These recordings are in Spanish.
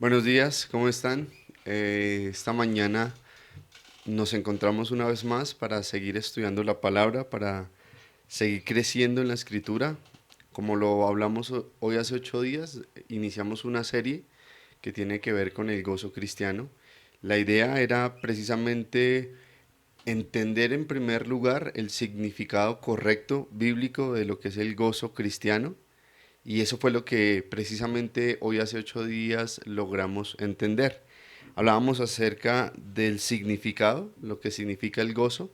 Buenos días, ¿cómo están? Esta mañana nos encontramos una vez más para seguir estudiando la palabra, para seguir creciendo en la escritura. Como lo hablamos hoy hace 8 días, iniciamos una serie que tiene que ver con el gozo cristiano. La idea era precisamente entender en primer lugar el significado correcto bíblico de lo que es el gozo cristiano, y eso fue lo que precisamente hoy hace 8 días logramos entender. Hablábamos acerca del significado, lo que significa el gozo.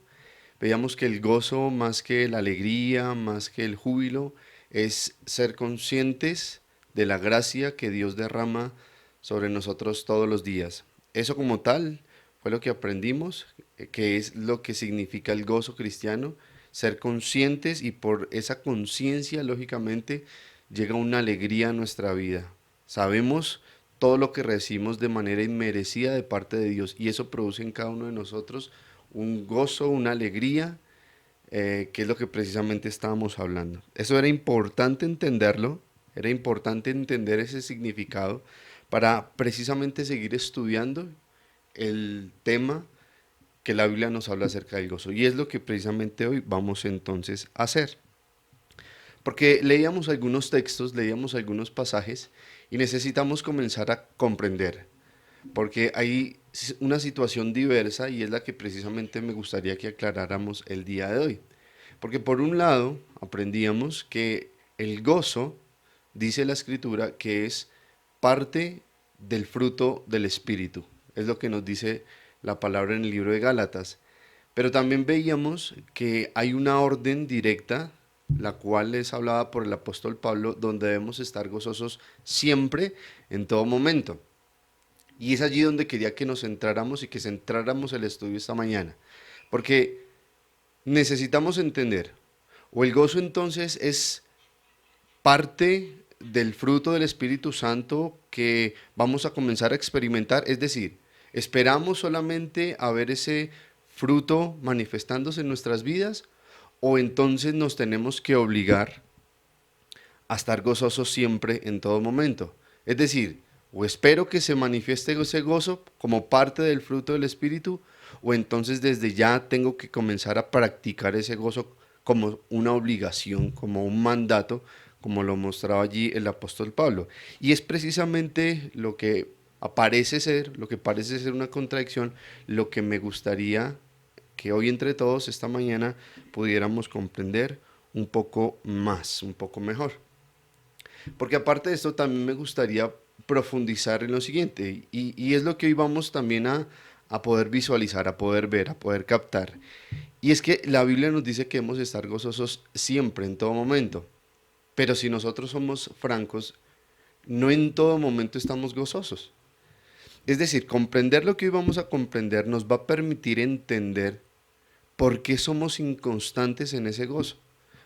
Veíamos que el gozo, más que la alegría, más que el júbilo, es ser conscientes de la gracia que Dios derrama sobre nosotros todos los días. Eso como tal fue lo que aprendimos, que es lo que significa el gozo cristiano, ser conscientes, y por esa conciencia, lógicamente, llega una alegría a nuestra vida. Sabemos todo lo que recibimos de manera inmerecida de parte de Dios, y eso produce en cada uno de nosotros un gozo, una alegría, que es lo que precisamente estábamos hablando. Eso era importante entenderlo, era importante entender ese significado para precisamente seguir estudiando el tema que la Biblia nos habla acerca del gozo. Y es lo que precisamente hoy vamos entonces a hacer. Porque leíamos algunos textos, leíamos algunos pasajes y necesitamos comenzar a comprender. Porque hay una situación diversa y es la que precisamente me gustaría que aclaráramos el día de hoy. Porque por un lado aprendíamos que el gozo, dice la escritura, que es parte del fruto del Espíritu. Es lo que nos dice la palabra en el libro de Gálatas. Pero también veíamos que hay una orden directa, la cual es hablada por el apóstol Pablo, donde debemos estar gozosos siempre, en todo momento. Y es allí donde quería que nos centráramos y que centráramos el estudio esta mañana. Porque necesitamos entender, o el gozo entonces es parte del fruto del Espíritu Santo que vamos a comenzar a experimentar, es decir, esperamos solamente a ver ese fruto manifestándose en nuestras vidas, o entonces nos tenemos que obligar a estar gozosos siempre en todo momento. Es decir, o espero que se manifieste ese gozo como parte del fruto del Espíritu, o entonces desde ya tengo que comenzar a practicar ese gozo como una obligación, como un mandato, como lo mostraba allí el apóstol Pablo. Y es precisamente lo que aparece ser, lo que parece ser una contradicción, lo que me gustaría que hoy entre todos, esta mañana, pudiéramos comprender un poco más, un poco mejor. Porque aparte de esto, también me gustaría profundizar en lo siguiente, y es lo que hoy vamos también a poder visualizar, a poder ver, a poder captar. Y es que la Biblia nos dice que debemos estar gozosos siempre, en todo momento. Pero si nosotros somos francos, no en todo momento estamos gozosos. Es decir, comprender lo que hoy vamos a comprender nos va a permitir entender por qué somos inconstantes en ese gozo.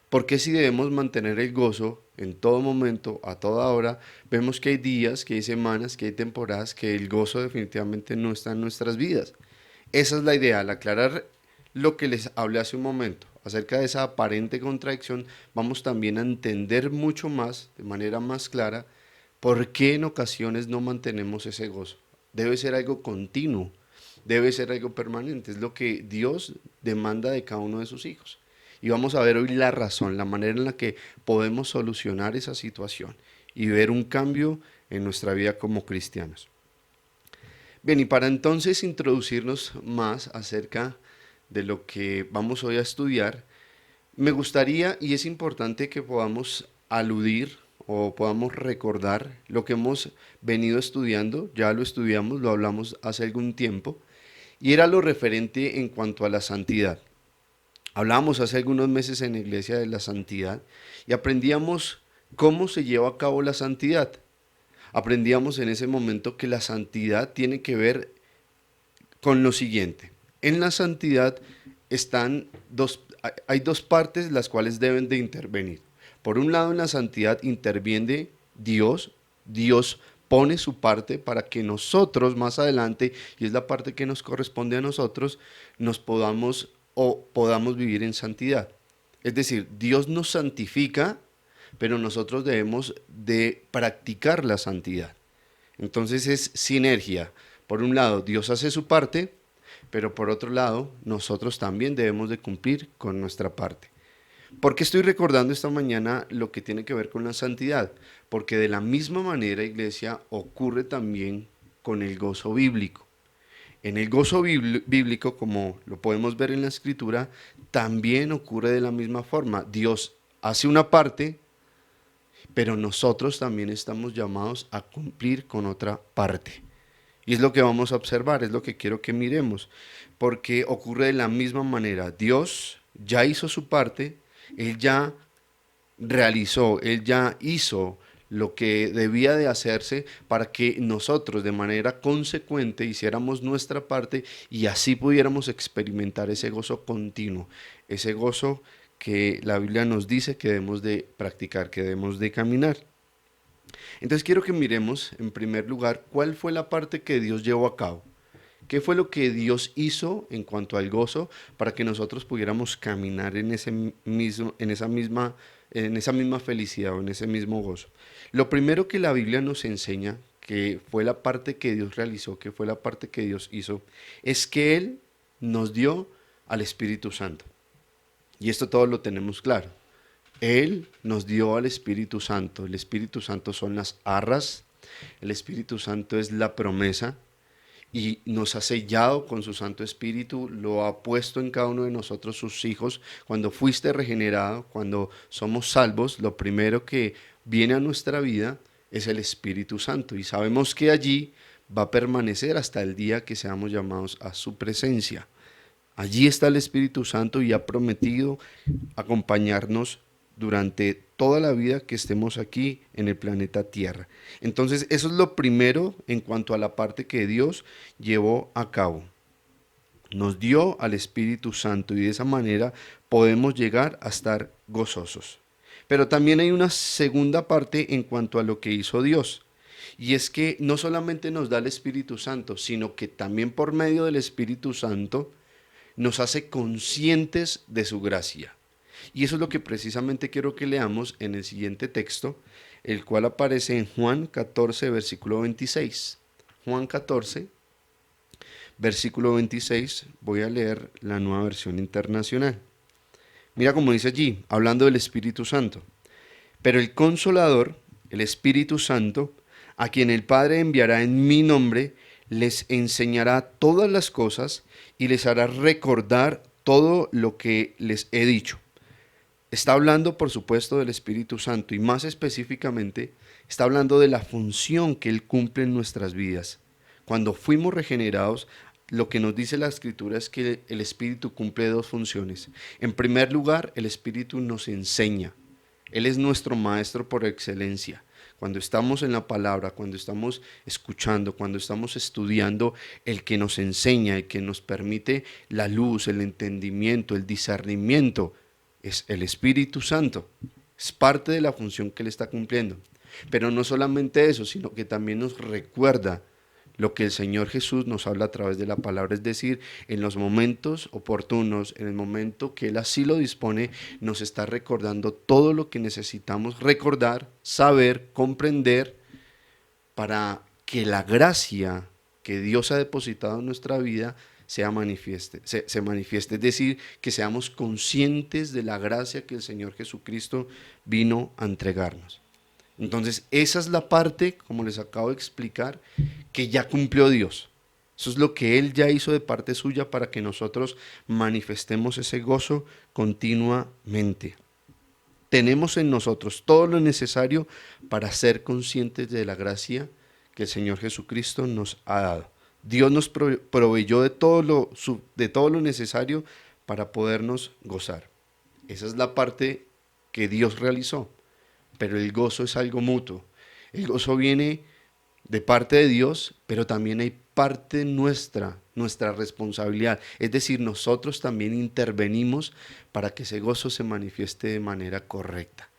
Porque si debemos mantener el gozo en todo momento, a toda hora, vemos que hay días, que hay semanas, que hay temporadas que el gozo definitivamente no está en nuestras vidas. Esa es la idea, al aclarar lo que les hablé hace un momento acerca de esa aparente contradicción, vamos también a entender mucho más, de manera más clara, por qué en ocasiones no mantenemos ese gozo. Debe ser algo continuo, debe ser algo permanente, es lo que Dios demanda de cada uno de sus hijos. Y vamos a ver hoy la razón, la manera en la que podemos solucionar esa situación y ver un cambio en nuestra vida como cristianos. Bien, y para entonces introducirnos más acerca de lo que vamos hoy a estudiar, me gustaría y es importante que podamos aludir o podamos recordar lo que hemos venido estudiando. Ya lo estudiamos, lo hablamos hace algún tiempo, y era lo referente en cuanto a la santidad. Hablábamos hace algunos meses en la iglesia de la santidad y aprendíamos cómo se lleva a cabo la santidad. Aprendíamos en ese momento que la santidad tiene que ver con lo siguiente. En la santidad hay dos partes las cuales deben de intervenir. Por un lado, en la santidad interviene Dios. Dios pone su parte para que nosotros más adelante, y es la parte que nos corresponde a nosotros, nos podamos vivir en santidad. Es decir, Dios nos santifica, pero nosotros debemos de practicar la santidad. Entonces es sinergia. Por un lado, Dios hace su parte, pero por otro lado, nosotros también debemos de cumplir con nuestra parte. ¿Por qué estoy recordando esta mañana lo que tiene que ver con la santidad? Porque de la misma manera, iglesia, ocurre también con el gozo bíblico. En el gozo bíblico, como lo podemos ver en la escritura, también ocurre de la misma forma. Dios hace una parte, pero nosotros también estamos llamados a cumplir con otra parte. Y es lo que vamos a observar, es lo que quiero que miremos, porque ocurre de la misma manera. Dios ya hizo su parte, Él ya realizó, Él ya hizo lo que debía de hacerse para que nosotros de manera consecuente hiciéramos nuestra parte y así pudiéramos experimentar ese gozo continuo, ese gozo que la Biblia nos dice que debemos de practicar, que debemos de caminar. Entonces quiero que miremos en primer lugar cuál fue la parte que Dios llevó a cabo. ¿Qué fue lo que Dios hizo en cuanto al gozo para que nosotros pudiéramos caminar en esa misma felicidad o en ese mismo gozo? Lo primero que la Biblia nos enseña, que fue la parte que Dios realizó, que fue la parte que Dios hizo, es que Él nos dio al Espíritu Santo. Y esto todo lo tenemos claro. Él nos dio al Espíritu Santo. El Espíritu Santo son las arras, el Espíritu Santo es la promesa y nos ha sellado con su Santo Espíritu, lo ha puesto en cada uno de nosotros, sus hijos. Cuando fuiste regenerado, cuando somos salvos, lo primero que viene a nuestra vida es el Espíritu Santo y sabemos que allí va a permanecer hasta el día que seamos llamados a su presencia. Allí está el Espíritu Santo y ha prometido acompañarnos durante toda la vida que estemos aquí en el planeta Tierra. Entonces, eso es lo primero en cuanto a la parte que Dios llevó a cabo. Nos dio al Espíritu Santo y de esa manera podemos llegar a estar gozosos. Pero también hay una segunda parte en cuanto a lo que hizo Dios. Y es que no solamente nos da el Espíritu Santo, sino que también por medio del Espíritu Santo nos hace conscientes de su gracia. Y eso es lo que precisamente quiero que leamos en el siguiente texto, el cual aparece en Juan 14, versículo 26. Juan 14, versículo 26, voy a leer la Nueva Versión Internacional. Mira cómo dice allí, hablando del Espíritu Santo. Pero el Consolador, el Espíritu Santo, a quien el Padre enviará en mi nombre, les enseñará todas las cosas y les hará recordar todo lo que les he dicho. Está hablando, por supuesto, del Espíritu Santo y más específicamente está hablando de la función que Él cumple en nuestras vidas. Cuando fuimos regenerados, lo que nos dice la Escritura es que el Espíritu cumple dos funciones. En primer lugar, el Espíritu nos enseña. Él es nuestro maestro por excelencia. Cuando estamos en la palabra, cuando estamos escuchando, cuando estamos estudiando, el que nos enseña, el que nos permite la luz, el entendimiento, el discernimiento, es el Espíritu Santo. Es parte de la función que Él está cumpliendo. Pero no solamente eso, sino que también nos recuerda lo que el Señor Jesús nos habla a través de la palabra, es decir, en los momentos oportunos, en el momento que Él así lo dispone, nos está recordando todo lo que necesitamos recordar, saber, comprender, para que la gracia que Dios ha depositado en nuestra vida se manifieste, es decir, que seamos conscientes de la gracia que el Señor Jesucristo vino a entregarnos. Entonces, esa es la parte, como les acabo de explicar, que ya cumplió Dios. Eso es lo que Él ya hizo de parte suya para que nosotros manifestemos ese gozo continuamente. Tenemos en nosotros todo lo necesario para ser conscientes de la gracia que el Señor Jesucristo nos ha dado. Dios nos proveyó de todo lo necesario para podernos gozar. Esa es la parte que Dios realizó. Pero el gozo es algo mutuo. El gozo viene de parte de Dios, pero también hay parte nuestra responsabilidad. Es decir, nosotros también intervenimos para que ese gozo se manifieste de manera correcta.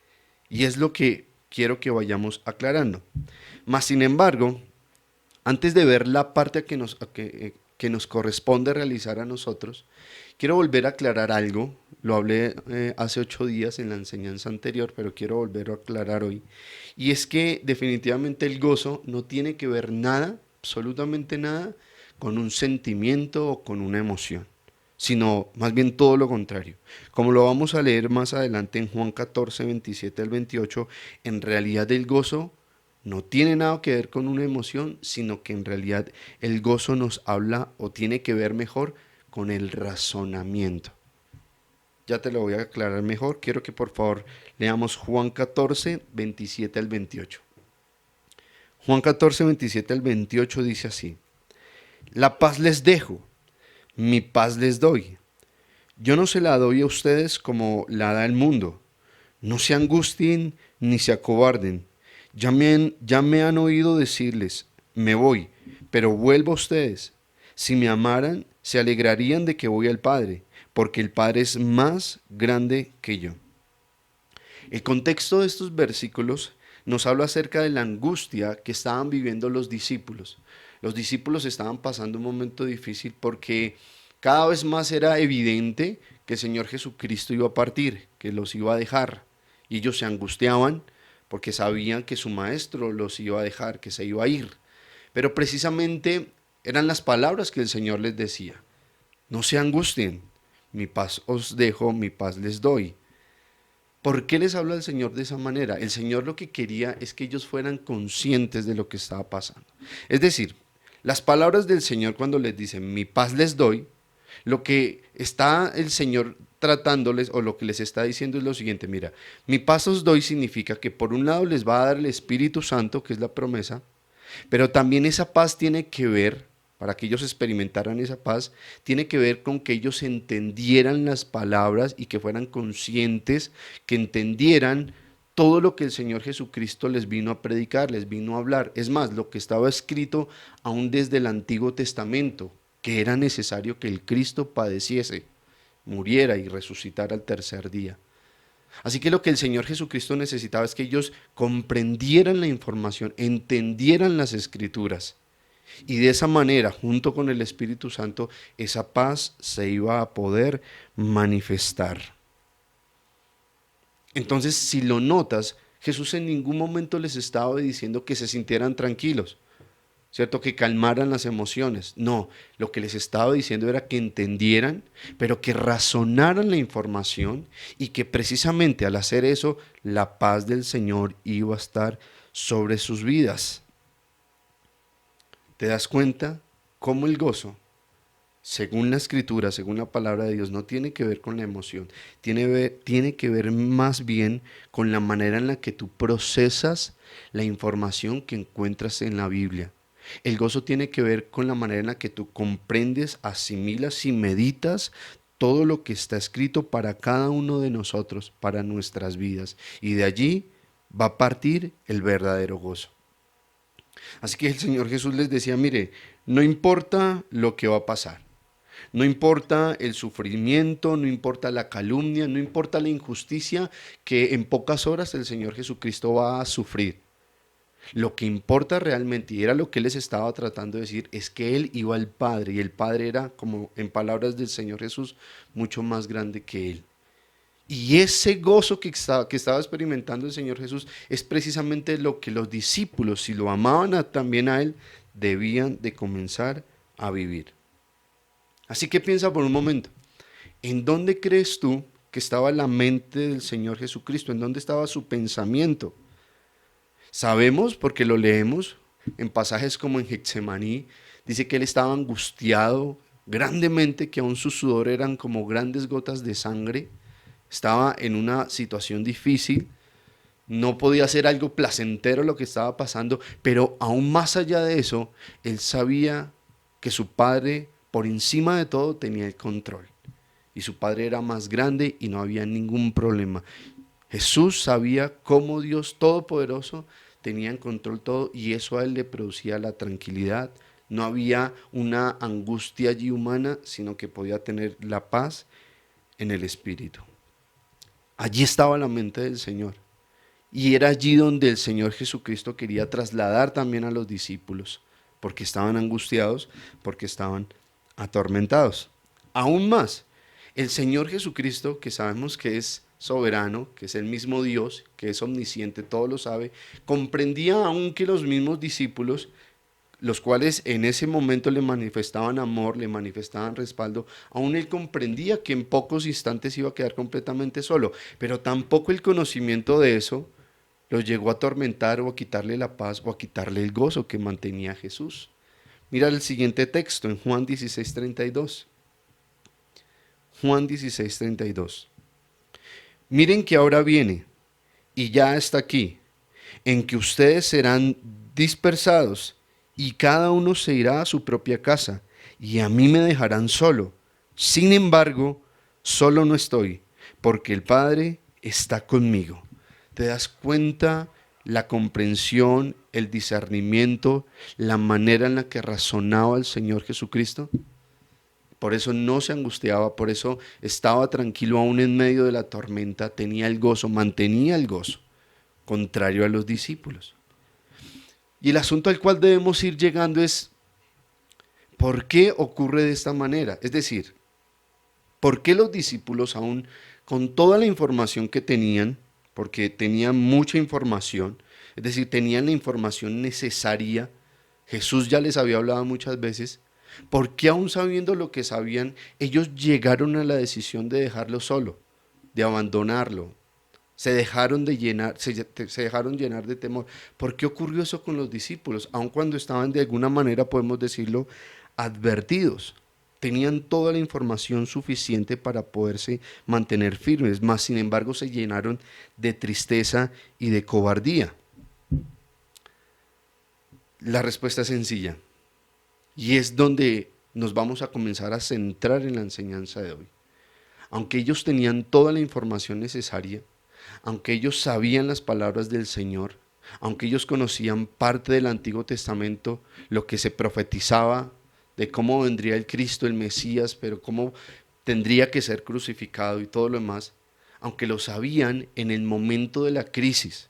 Y es lo que quiero que vayamos aclarando. Mas, sin embargo, antes de ver la parte que nos corresponde realizar a nosotros, quiero volver a aclarar algo. Lo hablé hace 8 días en la enseñanza anterior, pero quiero volver a aclarar hoy. Y es que definitivamente el gozo no tiene que ver nada, absolutamente nada, con un sentimiento o con una emoción, sino más bien todo lo contrario. Como lo vamos a leer más adelante en Juan 14, 27 al 28, en realidad el gozo no tiene nada que ver con una emoción, sino que en realidad el gozo nos habla o tiene que ver mejor con el razonamiento. Ya te lo voy a aclarar mejor. Quiero que por favor leamos Juan 14, 27 al 28. Juan 14, 27 al 28 dice así: La paz les dejo, mi paz les doy. Yo no se la doy a ustedes como la da el mundo. No se angustien ni se acobarden. Ya me han oído decirles, me voy, pero vuelvo a ustedes. Si me amaran, se alegrarían de que voy al Padre, porque el Padre es más grande que yo. El contexto de estos versículos nos habla acerca de la angustia que estaban viviendo los discípulos. Los discípulos estaban pasando un momento difícil porque cada vez más era evidente que el Señor Jesucristo iba a partir, que los iba a dejar. Y ellos se angustiaban porque sabían que su maestro los iba a dejar, que se iba a ir. Pero precisamente eran las palabras que el Señor les decía. No se angustien, mi paz os dejo, mi paz les doy. ¿Por qué les habla el Señor de esa manera? El Señor lo que quería es que ellos fueran conscientes de lo que estaba pasando. Es decir, las palabras del Señor cuando les dice, mi paz les doy, lo que está el Señor tratándoles o lo que les está diciendo es lo siguiente: mira, mi paz os doy significa que por un lado les va a dar el Espíritu Santo, que es la promesa, pero también esa paz tiene que ver, para que ellos experimentaran esa paz, tiene que ver con que ellos entendieran las palabras y que fueran conscientes, que entendieran todo lo que el Señor Jesucristo les vino a predicar, les vino a hablar. Es más, lo que estaba escrito aún desde el Antiguo Testamento, que era necesario que el Cristo padeciese, muriera y resucitara al tercer día. Así que lo que el Señor Jesucristo necesitaba es que ellos comprendieran la información, entendieran las escrituras. Y de esa manera, junto con el Espíritu Santo, esa paz se iba a poder manifestar. Entonces, si lo notas, Jesús en ningún momento les estaba diciendo que se sintieran tranquilos, ¿cierto? Que calmaran las emociones. No, lo que les estaba diciendo era que entendieran, pero que razonaran la información y que precisamente al hacer eso, la paz del Señor iba a estar sobre sus vidas. ¿Te das cuenta cómo el gozo, según la Escritura, según la palabra de Dios, no tiene que ver con la emoción? Tiene que ver más bien con la manera en la que tú procesas la información que encuentras en la Biblia. El gozo tiene que ver con la manera en la que tú comprendes, asimilas y meditas todo lo que está escrito para cada uno de nosotros, para nuestras vidas. Y de allí va a partir el verdadero gozo. Así que el Señor Jesús les decía, mire, no importa lo que va a pasar, no importa el sufrimiento, no importa la calumnia, no importa la injusticia que en pocas horas el Señor Jesucristo va a sufrir. Lo que importa realmente, y era lo que él les estaba tratando de decir, es que él iba al Padre, y el Padre era, como en palabras del Señor Jesús, mucho más grande que él. Y ese gozo que estaba experimentando el Señor Jesús es precisamente lo que los discípulos, si lo amaban también a Él, debían de comenzar a vivir. Así que piensa por un momento, ¿en dónde crees tú que estaba la mente del Señor Jesucristo? ¿En dónde estaba su pensamiento? Sabemos, porque lo leemos en pasajes como en Getsemaní, dice que Él estaba angustiado grandemente, que aún su sudor eran como grandes gotas de sangre. Estaba en una situación difícil, no podía ser algo placentero lo que estaba pasando, pero aún más allá de eso, él sabía que su padre, por encima de todo, tenía el control. Y su padre era más grande y no había ningún problema. Jesús sabía cómo Dios Todopoderoso tenía en control todo y eso a él le producía la tranquilidad. No había una angustia allí humana, sino que podía tener la paz en el Espíritu. Allí estaba la mente del Señor. Y era allí donde el Señor Jesucristo quería trasladar también a los discípulos, porque estaban angustiados, porque estaban atormentados. Aún más, el Señor Jesucristo, que sabemos que es soberano, que es el mismo Dios, que es omnisciente, todo lo sabe, comprendía aún que los mismos discípulos, los cuales en ese momento le manifestaban amor, le manifestaban respaldo, aún él comprendía que en pocos instantes iba a quedar completamente solo, pero tampoco el conocimiento de eso lo llegó a atormentar o a quitarle la paz o a quitarle el gozo que mantenía Jesús. Mira el siguiente texto en Juan 16:32. Juan 16:32. Miren que ahora viene y ya está aquí, en que ustedes serán dispersados y cada uno se irá a su propia casa y a mí me dejarán solo. Sin embargo, solo no estoy, porque el Padre está conmigo. ¿Te das cuenta la comprensión, el discernimiento, la manera en la que razonaba el Señor Jesucristo? Por eso no se angustiaba, por eso estaba tranquilo aún en medio de la tormenta, tenía el gozo, mantenía el gozo, contrario a los discípulos. Y el asunto al cual debemos ir llegando es, ¿por qué ocurre de esta manera? Es decir, ¿por qué los discípulos aún con toda la información que tenían, porque tenían mucha información, es decir, tenían la información necesaria, Jesús ya les había hablado muchas veces, ¿por qué aún sabiendo lo que sabían, ellos llegaron a la decisión de dejarlo solo, de abandonarlo? Se dejaron se dejaron llenar de temor. ¿Por qué ocurrió eso con los discípulos? Aun cuando estaban de alguna manera, podemos decirlo, advertidos. Tenían toda la información suficiente para poderse mantener firmes, mas sin embargo se llenaron de tristeza y de cobardía. La respuesta es sencilla y es donde nos vamos a comenzar a centrar en la enseñanza de hoy. Aunque ellos tenían toda la información necesaria, aunque ellos sabían las palabras del Señor, aunque ellos conocían parte del Antiguo Testamento, lo que se profetizaba de cómo vendría el Cristo, el Mesías, pero cómo tendría que ser crucificado y todo lo demás, aunque lo sabían, en el momento de la crisis,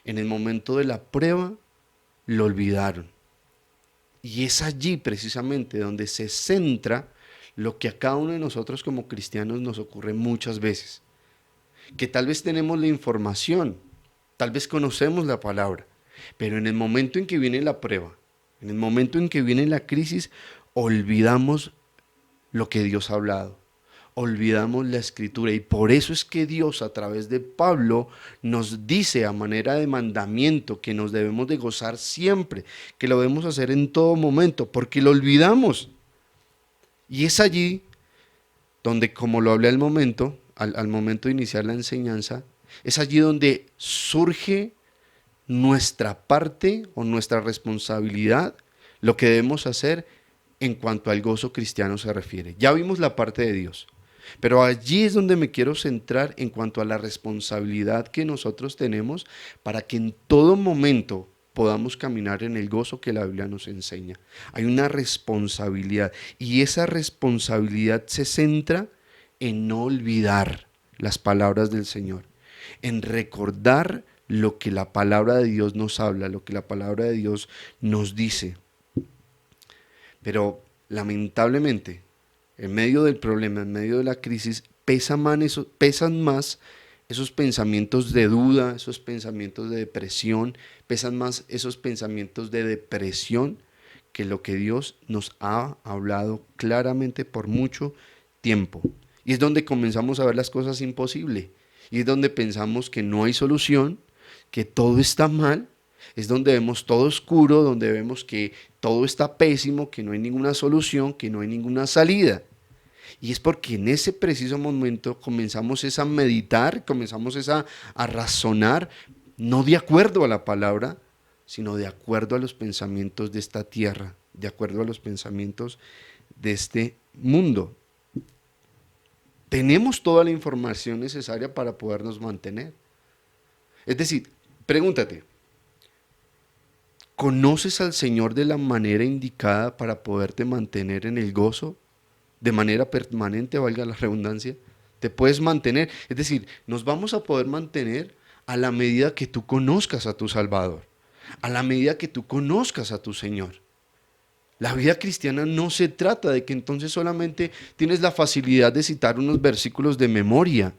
en el momento de la prueba, lo olvidaron. Y es allí precisamente donde se centra lo que a cada uno de nosotros como cristianos nos ocurre muchas veces. Que tal vez tenemos la información, tal vez conocemos la palabra, pero en el momento en que viene la prueba, en el momento en que viene la crisis, olvidamos lo que Dios ha hablado, olvidamos la escritura y por eso es que Dios a través de Pablo nos dice a manera de mandamiento que nos debemos de gozar siempre, que lo debemos hacer en todo momento, porque lo olvidamos. Y es allí donde, como lo hablé al momento de iniciar la enseñanza, es allí donde surge nuestra parte o nuestra responsabilidad, lo que debemos hacer en cuanto al gozo cristiano se refiere. Ya vimos la parte de Dios, pero allí es donde me quiero centrar en cuanto a la responsabilidad que nosotros tenemos para que en todo momento podamos caminar en el gozo que la Biblia nos enseña. Hay una responsabilidad y esa responsabilidad se centra en no olvidar las palabras del Señor, en recordar lo que la palabra de Dios nos habla, lo que la palabra de Dios nos dice. Pero lamentablemente, en medio del problema, en medio de la crisis, pesan más esos pensamientos de duda, esos pensamientos de depresión, pesan más esos pensamientos de depresión que lo que Dios nos ha hablado claramente por mucho tiempo. Y es donde comenzamos a ver las cosas imposibles. Y es donde pensamos que no hay solución, que todo está mal. Es donde vemos todo oscuro, donde vemos que todo está pésimo, que no hay ninguna solución, que no hay ninguna salida. Y es porque en ese preciso momento comenzamos a meditar, comenzamos a razonar, no de acuerdo a la palabra, sino de acuerdo a los pensamientos de esta tierra, de acuerdo a los pensamientos de este mundo. Tenemos toda la información necesaria para podernos mantener. Es decir, pregúntate, ¿conoces al Señor de la manera indicada para poderte mantener en el gozo? De manera permanente, valga la redundancia, te puedes mantener. Es decir, nos vamos a poder mantener a la medida que tú conozcas a tu Salvador, a la medida que tú conozcas a tu Señor. La vida cristiana no se trata de que entonces solamente tienes la facilidad de citar unos versículos de memoria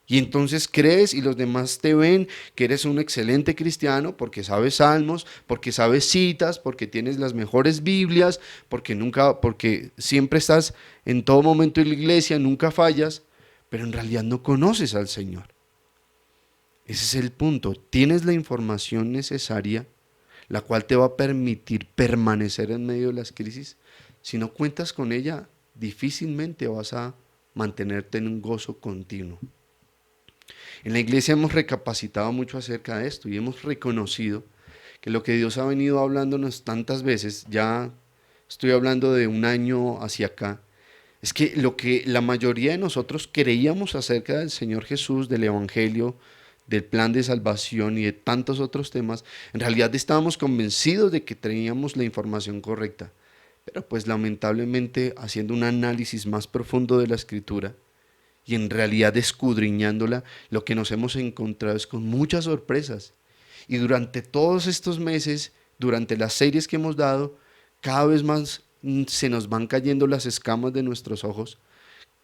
y entonces crees y los demás te ven que eres un excelente cristiano porque sabes salmos, porque sabes citas, porque tienes las mejores Biblias, porque siempre estás en todo momento en la iglesia, nunca fallas, pero en realidad no conoces al Señor. Ese es el punto. Tienes la información necesaria, la cual te va a permitir permanecer en medio de las crisis. Si no cuentas con ella, difícilmente vas a mantenerte en un gozo continuo. En la iglesia hemos recapacitado mucho acerca de esto y hemos reconocido que lo que Dios ha venido hablándonos tantas veces, ya estoy hablando de un año hacia acá, es que lo que la mayoría de nosotros creíamos acerca del Señor Jesús, del Evangelio, del plan de salvación y de tantos otros temas, en realidad estábamos convencidos de que teníamos la información correcta. Pero pues lamentablemente haciendo un análisis más profundo de la Escritura y en realidad escudriñándola, lo que nos hemos encontrado es con muchas sorpresas. Y durante todos estos meses, durante las series que hemos dado, cada vez más se nos van cayendo las escamas de nuestros ojos,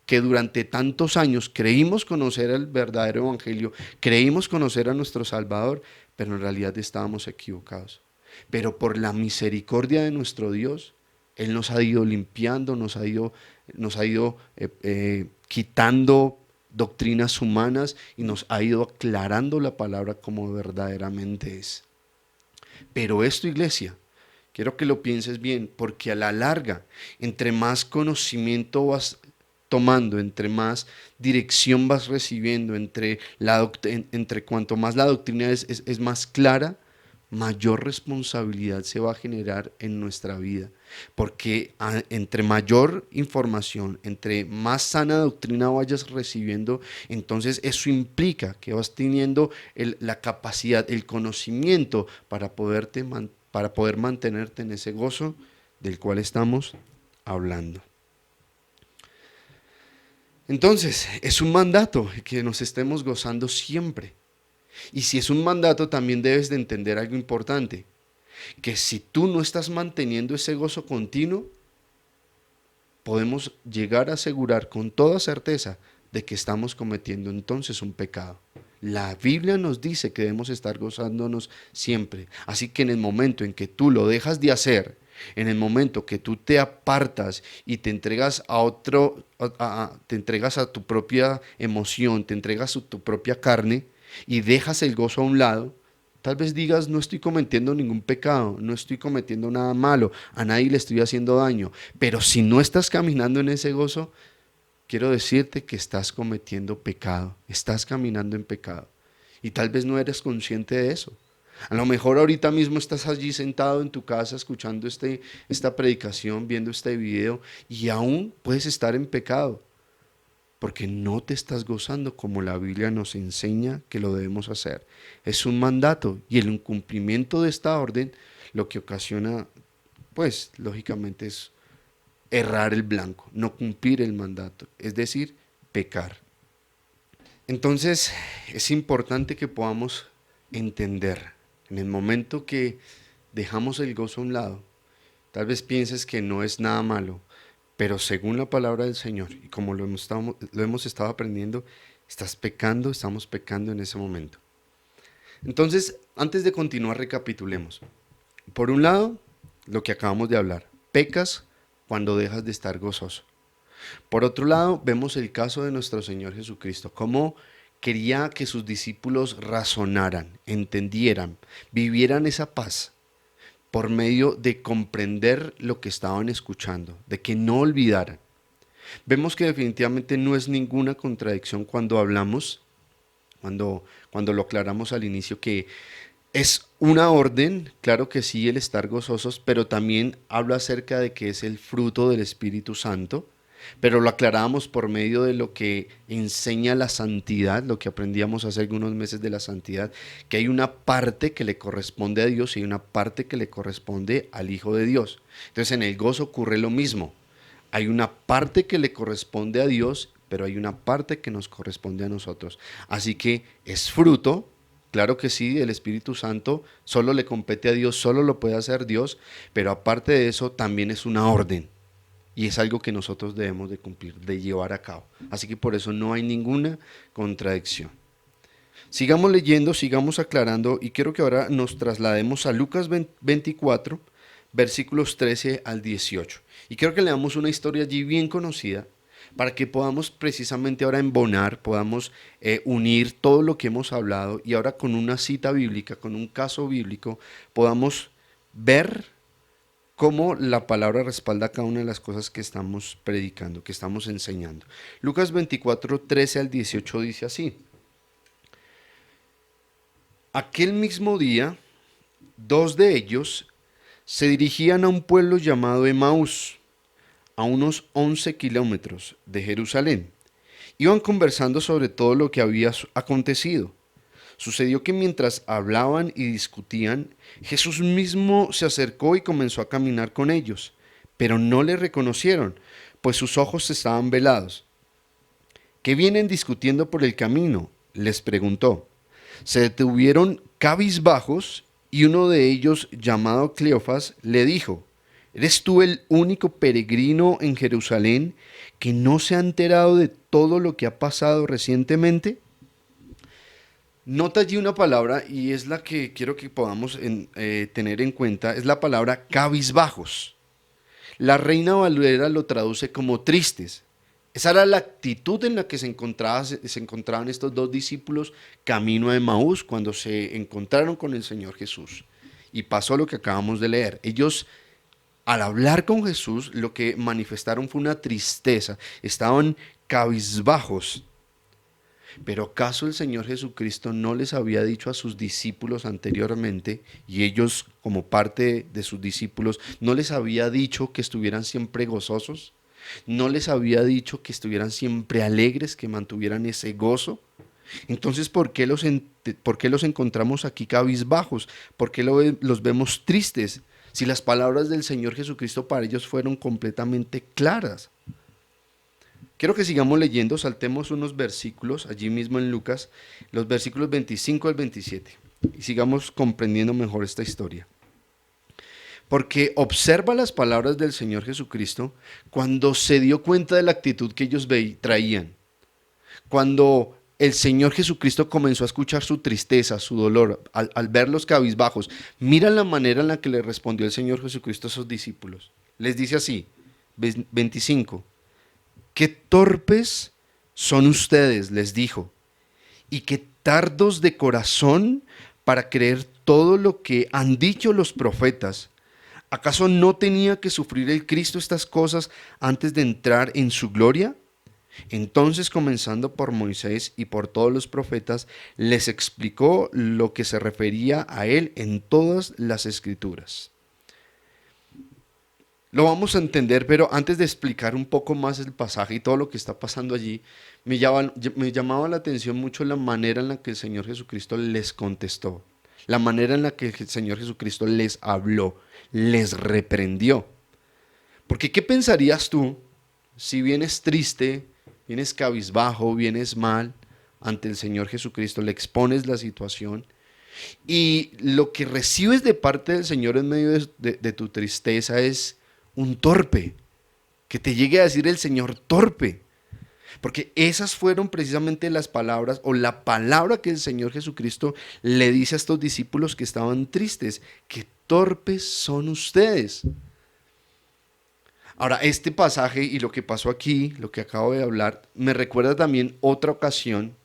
que durante tantos años creímos conocer el verdadero evangelio, creímos conocer a nuestro Salvador, pero en realidad estábamos equivocados. Pero por la misericordia de nuestro Dios, Él nos ha ido limpiando, nos ha ido quitando doctrinas humanas y nos ha ido aclarando la palabra como verdaderamente es. Pero esto, iglesia, quiero que lo pienses bien, porque a la larga, entre más conocimiento vas tomando, entre más dirección vas recibiendo, entre cuanto más la doctrina es más clara, mayor responsabilidad se va a generar en nuestra vida. Porque entre mayor información, entre más sana doctrina vayas recibiendo, entonces eso implica que vas teniendo la capacidad, el conocimiento para poder mantenerte en ese gozo del cual estamos hablando. Entonces, es un mandato que nos estemos gozando siempre. Y si es un mandato, también debes de entender algo importante, que si tú no estás manteniendo ese gozo continuo, podemos llegar a asegurar con toda certeza de que estamos cometiendo entonces un pecado. La Biblia nos dice que debemos estar gozándonos siempre. Así que en el momento en que tú lo dejas de hacer, en el momento que tú te apartas y te entregas te entregas a tu propia emoción, te entregas a tu propia carne y dejas el gozo a un lado, tal vez digas, no estoy cometiendo ningún pecado, no estoy cometiendo nada malo, a nadie le estoy haciendo daño, pero si no estás caminando en ese gozo, quiero decirte que estás cometiendo pecado, estás caminando en pecado y tal vez no eres consciente de eso. A lo mejor ahorita mismo estás allí sentado en tu casa escuchando esta predicación, viendo este video y aún puedes estar en pecado porque no te estás gozando como la Biblia nos enseña que lo debemos hacer. Es un mandato y el incumplimiento de esta orden lo que ocasiona, pues lógicamente es errar el blanco, no cumplir el mandato, es decir, pecar. Entonces es importante que podamos entender, en el momento que dejamos el gozo a un lado, tal vez pienses que no es nada malo, pero según la palabra del Señor, y como lo hemos estado aprendiendo, estamos pecando en ese momento. Entonces, antes de continuar, recapitulemos. Por un lado, lo que acabamos de hablar, pecas cuando dejas de estar gozoso. Por otro lado, vemos el caso de nuestro Señor Jesucristo, cómo quería que sus discípulos razonaran, entendieran, vivieran esa paz por medio de comprender lo que estaban escuchando, de que no olvidaran. Vemos que definitivamente no es ninguna contradicción cuando hablamos, cuando lo aclaramos al inicio, que es una orden, claro que sí, el estar gozosos, pero también habla acerca de que es el fruto del Espíritu Santo, pero lo aclaramos por medio de lo que enseña la santidad, lo que aprendíamos hace algunos meses de la santidad, que hay una parte que le corresponde a Dios y hay una parte que le corresponde al Hijo de Dios. Entonces en el gozo ocurre lo mismo. Hay una parte que le corresponde a Dios, pero hay una parte que nos corresponde a nosotros. Así que es fruto, Claro que sí, el Espíritu Santo solo le compete a Dios, solo lo puede hacer Dios, pero aparte de eso también es una orden y es algo que nosotros debemos de cumplir, de llevar a cabo. Así que por eso no hay ninguna contradicción. Sigamos leyendo, sigamos aclarando y quiero que ahora nos traslademos a Lucas 24, versículos 13 al 18. Y quiero que leamos una historia allí bien conocida para que podamos precisamente ahora embonar, podamos unir todo lo que hemos hablado y ahora con una cita bíblica, con un caso bíblico, podamos ver cómo la palabra respalda cada una de las cosas que estamos predicando, que estamos enseñando. Lucas 24, 13 al 18 dice así. Aquel mismo día, dos de ellos se dirigían a un pueblo llamado Emaús, a unos 11 kilómetros de Jerusalén. Iban conversando sobre todo lo que había acontecido. Sucedió que mientras hablaban y discutían, Jesús mismo se acercó y comenzó a caminar con ellos, pero no le reconocieron, pues sus ojos estaban velados. ¿Qué vienen discutiendo por el camino?, les preguntó. Se detuvieron cabizbajos y uno de ellos, llamado Cleofas, le dijo: ¿Eres tú el único peregrino en Jerusalén que no se ha enterado de todo lo que ha pasado recientemente? Nota allí una palabra y es la que quiero que podamos tener en cuenta, es la palabra cabizbajos. La Reina Valera lo traduce como tristes. Esa era la actitud en la que se encontraban estos dos discípulos camino a Emaús cuando se encontraron con el Señor Jesús. Y pasó lo que acabamos de leer. Ellos, al hablar con Jesús, lo que manifestaron fue una tristeza. Estaban cabizbajos. Pero ¿acaso el Señor Jesucristo no les había dicho a sus discípulos anteriormente, y ellos como parte de sus discípulos, no les había dicho que estuvieran siempre gozosos? ¿No les había dicho que estuvieran siempre alegres, que mantuvieran ese gozo? Entonces, ¿por qué los encontramos aquí cabizbajos? ¿Por qué los vemos tristes? Si las palabras del Señor Jesucristo para ellos fueron completamente claras. Quiero que sigamos leyendo, saltemos unos versículos allí mismo en Lucas, los versículos 25 al 27, y sigamos comprendiendo mejor esta historia. Porque observa las palabras del Señor Jesucristo cuando se dio cuenta de la actitud que ellos traían. Cuando el Señor Jesucristo comenzó a escuchar su tristeza, su dolor, al verlos cabizbajos, mira la manera en la que le respondió el Señor Jesucristo a sus discípulos. Les dice así, 25. Qué torpes son ustedes, les dijo, y qué tardos de corazón para creer todo lo que han dicho los profetas. ¿Acaso no tenía que sufrir el Cristo estas cosas antes de entrar en su gloria? Entonces, comenzando por Moisés y por todos los profetas, les explicó lo que se refería a él en todas las escrituras. Lo vamos a entender, pero antes de explicar un poco más el pasaje y todo lo que está pasando allí, me llamaba la atención mucho la manera en la que el Señor Jesucristo les contestó, la manera en la que el Señor Jesucristo les habló, les reprendió. Porque ¿qué pensarías tú si vienes triste, vienes cabizbajo, vienes mal ante el Señor Jesucristo, le expones la situación y lo que recibes de parte del Señor en medio de tu tristeza es un torpe, que te llegue a decir el Señor torpe? Porque esas fueron precisamente las palabras o la palabra que el Señor Jesucristo le dice a estos discípulos que estaban tristes, que torpes son ustedes. Ahora, este pasaje y lo que pasó aquí, lo que acabo de hablar, me recuerda también otra ocasión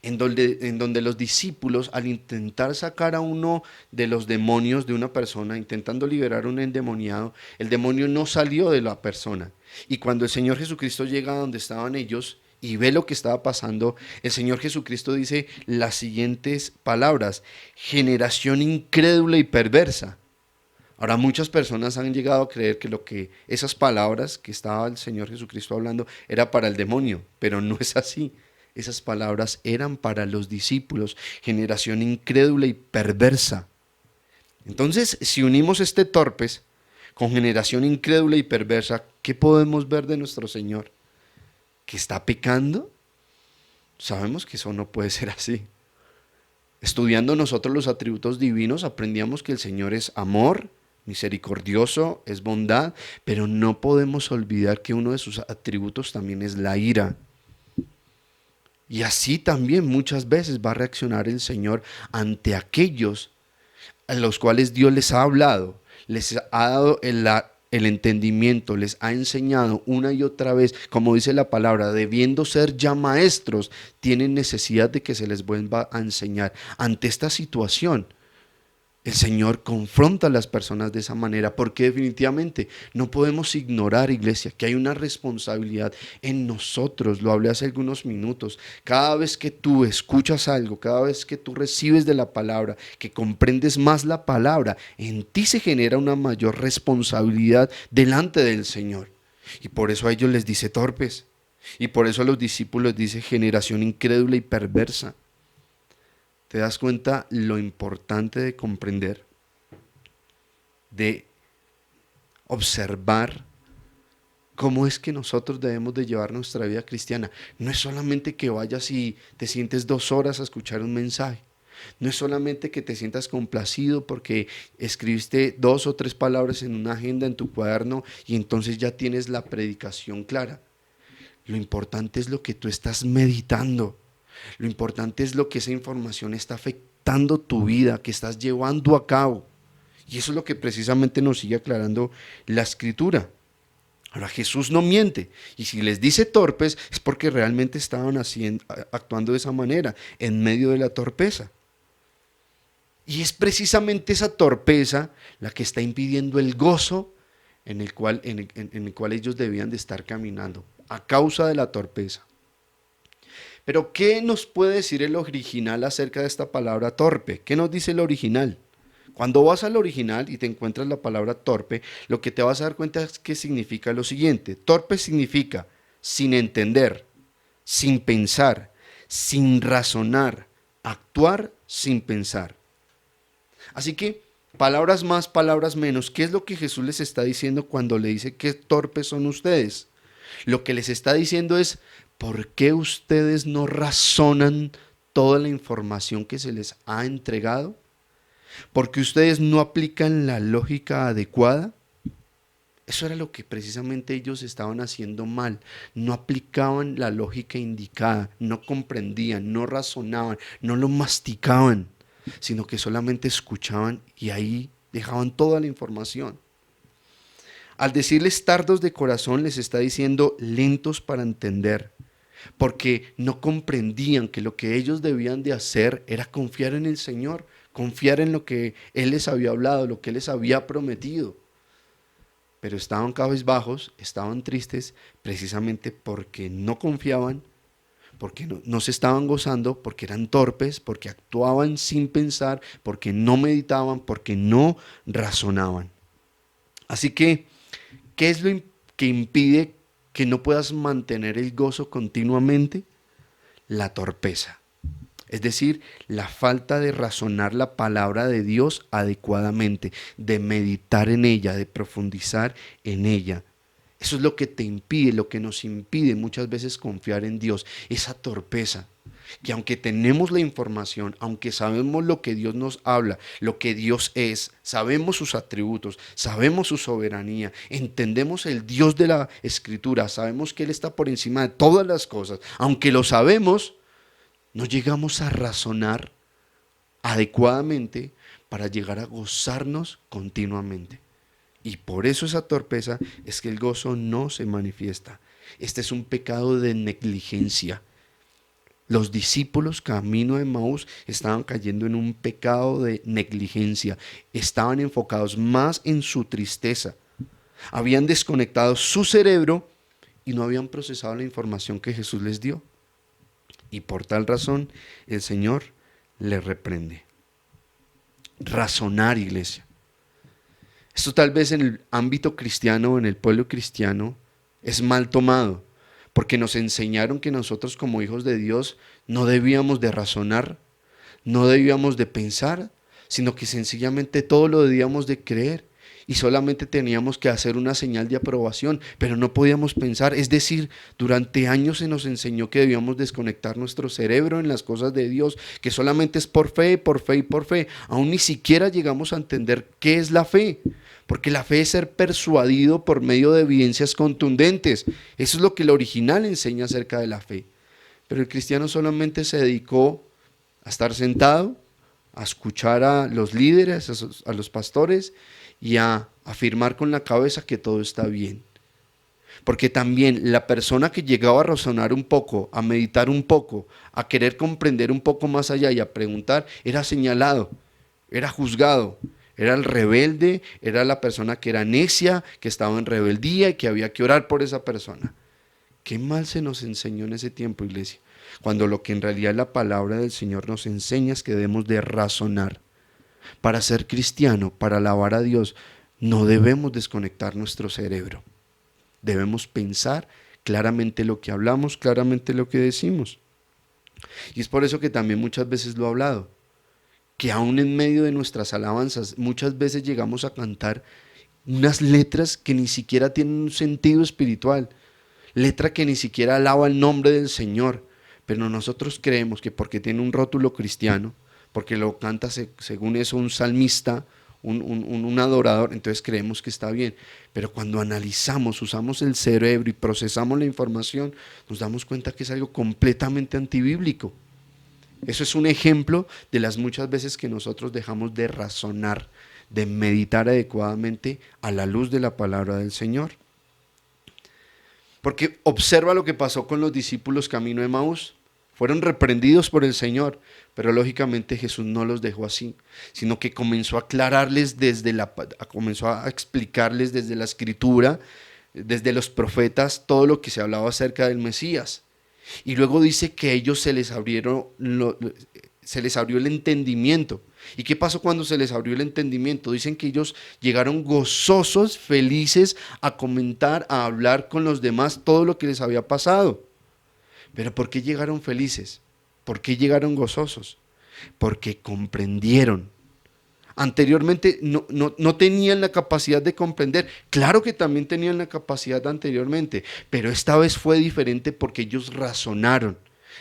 en donde los discípulos, al intentar sacar a uno de los demonios de una persona, intentando liberar a un endemoniado, el demonio no salió de la persona. Y cuando el Señor Jesucristo llega a donde estaban ellos y ve lo que estaba pasando, el Señor Jesucristo dice las siguientes palabras: generación incrédula y perversa. Ahora, muchas personas han llegado a creer que esas palabras que estaba el Señor Jesucristo hablando era para el demonio, pero no es así. Esas palabras eran para los discípulos, generación incrédula y perversa. Entonces, si unimos este torpes con generación incrédula y perversa, ¿qué podemos ver de nuestro Señor? ¿Que está pecando? Sabemos que eso no puede ser así. Estudiando nosotros los atributos divinos, aprendíamos que el Señor es amor, misericordioso, es bondad, pero no podemos olvidar que uno de sus atributos también es la ira. Y así también muchas veces va a reaccionar el Señor ante aquellos a los cuales Dios les ha hablado, les ha dado el entendimiento, les ha enseñado una y otra vez, como dice la palabra, debiendo ser ya maestros, tienen necesidad de que se les vuelva a enseñar. Ante esta situación, el Señor confronta a las personas de esa manera, porque definitivamente no podemos ignorar, iglesia, que hay una responsabilidad en nosotros. Lo hablé hace algunos minutos. Cada vez que tú escuchas algo, cada vez que tú recibes de la palabra, que comprendes más la palabra, en ti se genera una mayor responsabilidad delante del Señor. Y por eso a ellos les dice torpes. Y por eso a los discípulos dice generación incrédula y perversa. ¿Te das cuenta lo importante de comprender, de observar cómo es que nosotros debemos de llevar nuestra vida cristiana? No es solamente que vayas y te sientes 2 horas a escuchar un mensaje. No es solamente que te sientas complacido porque escribiste 2 o 3 palabras en una agenda, en tu cuaderno, y entonces ya tienes la predicación clara. Lo importante es lo que tú estás meditando. Lo importante es lo que esa información está afectando tu vida, que estás llevando a cabo. Y eso es lo que precisamente nos sigue aclarando la Escritura. Ahora, Jesús no miente. Y si les dice torpes, es porque realmente estaban actuando de esa manera, en medio de la torpeza. Y es precisamente esa torpeza la que está impidiendo el gozo en el cual ellos debían de estar caminando, a causa de la torpeza. Pero, ¿qué nos puede decir el original acerca de esta palabra torpe? ¿Qué nos dice el original? Cuando vas al original y te encuentras la palabra torpe, lo que te vas a dar cuenta es que significa lo siguiente. Torpe significa sin entender, sin pensar, sin razonar, actuar sin pensar. Así que, palabras más, palabras menos, ¿qué es lo que Jesús les está diciendo cuando le dice que torpes son ustedes? Lo que les está diciendo es, ¿por qué ustedes no razonan toda la información que se les ha entregado? ¿Por qué ustedes no aplican la lógica adecuada? Eso era lo que precisamente ellos estaban haciendo mal. No aplicaban la lógica indicada, no comprendían, no razonaban, no lo masticaban, sino que solamente escuchaban y ahí dejaban toda la información. Al decirles tardos de corazón, les está diciendo lentos para entender, porque no comprendían que lo que ellos debían de hacer era confiar en el Señor, confiar en lo que Él les había hablado, lo que Él les había prometido. Pero estaban cabizbajos, estaban tristes, precisamente porque no confiaban, porque no se estaban gozando, porque eran torpes, porque actuaban sin pensar, porque no meditaban, porque no razonaban. Así que, ¿qué es lo que impide que no puedas mantener el gozo continuamente? La torpeza. Es decir, la falta de razonar la palabra de Dios adecuadamente, de meditar en ella, de profundizar en ella. Eso es lo que te impide, lo que nos impide muchas veces confiar en Dios, esa torpeza. Que aunque tenemos la información, aunque sabemos lo que Dios nos habla, lo que Dios es, sabemos sus atributos, sabemos su soberanía, entendemos el Dios de la Escritura, sabemos que Él está por encima de todas las cosas, aunque lo sabemos, no llegamos a razonar adecuadamente para llegar a gozarnos continuamente. Y por eso esa torpeza es que el gozo no se manifiesta. Este es un pecado de negligencia. Los discípulos camino de Emaús estaban cayendo en un pecado de negligencia. Estaban enfocados más en su tristeza. Habían desconectado su cerebro y no habían procesado la información que Jesús les dio. Y por tal razón el Señor les reprende. Razonar, iglesia. Esto tal vez en el ámbito cristiano, en el pueblo cristiano, es mal tomado, porque nos enseñaron que nosotros como hijos de Dios no debíamos de razonar, no debíamos de pensar, sino que sencillamente todo lo debíamos de creer. y solamente teníamos que hacer una señal de aprobación, pero no podíamos pensar. Es decir, durante años se nos enseñó que debíamos desconectar nuestro cerebro en las cosas de Dios, que solamente es por fe, por fe y por fe. Aún ni siquiera llegamos a entender qué es la fe, porque la fe es ser persuadido por medio de evidencias contundentes. Eso es lo que el original enseña acerca de la fe. Pero el cristiano solamente se dedicó a estar sentado, a escuchar a los líderes, a los pastores, y a afirmar con la cabeza que todo está bien. Porque también la persona que llegaba a razonar un poco, a meditar un poco, a querer comprender un poco más allá y a preguntar, era señalado, era juzgado, era el rebelde, era la persona que era necia, que estaba en rebeldía y que había que orar por esa persona. Qué mal se nos enseñó en ese tiempo, iglesia, cuando lo que en realidad la palabra del Señor nos enseña es que debemos de razonar. Para ser cristiano, para alabar a Dios, no debemos desconectar nuestro cerebro. Debemos pensar claramente lo que hablamos, claramente lo que decimos. Y es por eso que también muchas veces lo he hablado, que aún en medio de nuestras alabanzas, muchas veces llegamos a cantar unas letras que ni siquiera tienen un sentido espiritual, letra que ni siquiera alaba el nombre del Señor, pero nosotros creemos que porque tiene un rótulo cristiano, porque lo canta según eso un salmista, un adorador, entonces creemos que está bien. Pero cuando analizamos, usamos el cerebro y procesamos la información, nos damos cuenta que es algo completamente antibíblico. Eso es un ejemplo de las muchas veces que nosotros dejamos de razonar, de meditar adecuadamente a la luz de la palabra del Señor. Porque observa lo que pasó con los discípulos camino de Emaús. Fueron reprendidos por el Señor, pero lógicamente Jesús no los dejó así, sino que comenzó a aclararles comenzó a explicarles desde la Escritura, desde los profetas, todo lo que se hablaba acerca del Mesías. Y luego dice que a ellos se les abrió el entendimiento. ¿Y qué pasó cuando se les abrió el entendimiento? Dicen que ellos llegaron gozosos, felices, a comentar, a hablar con los demás todo lo que les había pasado. ¿Pero por qué llegaron felices? ¿Por qué llegaron gozosos? Porque comprendieron. Anteriormente no tenían la capacidad de comprender. Claro que también tenían la capacidad anteriormente, pero esta vez fue diferente porque ellos razonaron,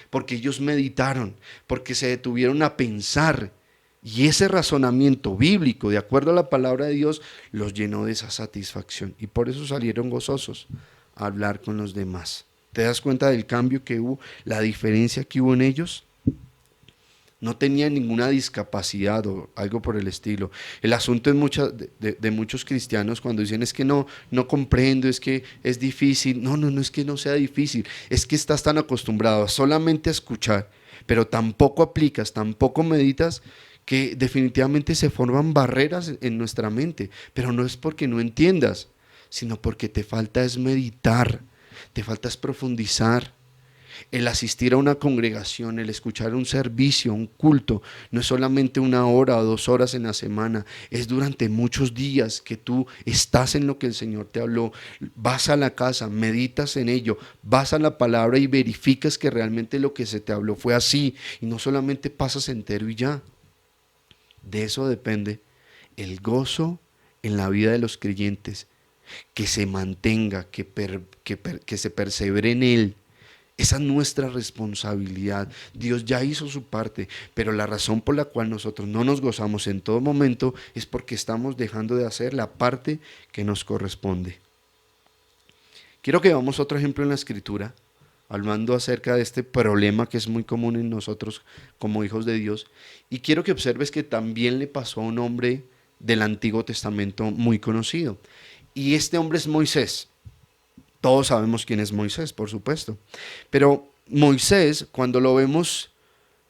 porque ellos meditaron, porque se detuvieron a pensar. Y ese razonamiento bíblico, de acuerdo a la palabra de Dios, los llenó de esa satisfacción. Y por eso salieron gozosos a hablar con los demás. ¿Te das cuenta del cambio que hubo, la diferencia que hubo en ellos? No tenían ninguna discapacidad o algo por el estilo. El asunto de muchos cristianos cuando dicen es que no comprendo, es que es difícil. No es que no sea difícil, es que estás tan acostumbrado solamente a escuchar, pero tampoco aplicas, tampoco meditas, que definitivamente se forman barreras en nuestra mente. Pero no es porque no entiendas, sino porque te falta es meditar. Te falta es profundizar. El asistir a una congregación, el escuchar un servicio, un culto, no es solamente 1 hora o 2 horas en la semana, es durante muchos días que tú estás en lo que el Señor te habló, vas a la casa, meditas en ello, vas a la palabra y verificas que realmente lo que se te habló fue así, y no solamente pasas entero y ya. De eso depende el gozo en la vida de los creyentes, que se mantenga, que se persevere en él. Esa es nuestra responsabilidad. Dios ya hizo su parte, pero la razón por la cual nosotros no nos gozamos en todo momento es porque estamos dejando de hacer la parte que nos corresponde. Quiero que veamos otro ejemplo en la Escritura, hablando acerca de este problema que es muy común en nosotros como hijos de Dios, y quiero que observes que también le pasó a un hombre del Antiguo Testamento muy conocido, y este hombre es Moisés. Todos sabemos quién es Moisés, por supuesto, pero Moisés, cuando lo vemos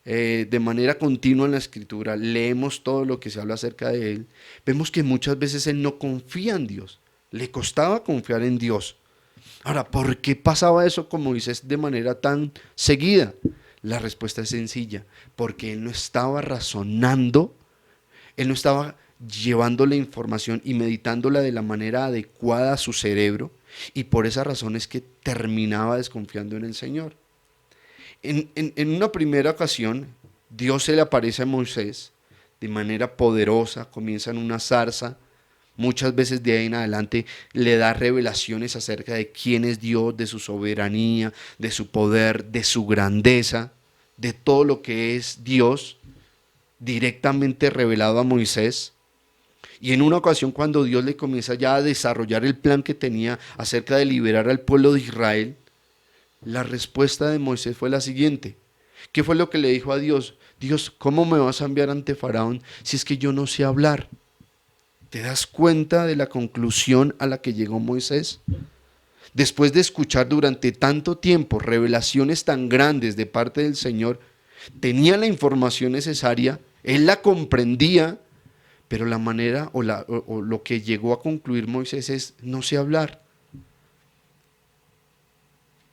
de manera continua en la Escritura, leemos todo lo que se habla acerca de él, vemos que muchas veces él no confía en Dios, le costaba confiar en Dios. Ahora, ¿por qué pasaba eso con Moisés de manera tan seguida? La respuesta es sencilla, porque él no estaba razonando, él no estaba llevando la información y meditándola de la manera adecuada a su cerebro, y por esa razón es que terminaba desconfiando en el Señor. En una primera ocasión, Dios se le aparece a Moisés de manera poderosa, comienza en una zarza, Muchas veces de ahí en adelante le da revelaciones acerca de quién es Dios, de su soberanía, de su poder, de su grandeza, de todo lo que es Dios directamente revelado a Moisés. Y en una ocasión, cuando Dios le comienza ya a desarrollar el plan que tenía acerca de liberar al pueblo de Israel, la respuesta de Moisés fue la siguiente. ¿Qué fue lo que le dijo a Dios? Dios, ¿cómo me vas a enviar ante Faraón si es que yo no sé hablar? ¿Te das cuenta de la conclusión a la que llegó Moisés? Después de escuchar durante tanto tiempo revelaciones tan grandes de parte del Señor, tenía la información necesaria, él la comprendía, pero la manera o lo que llegó a concluir Moisés es: no sé hablar.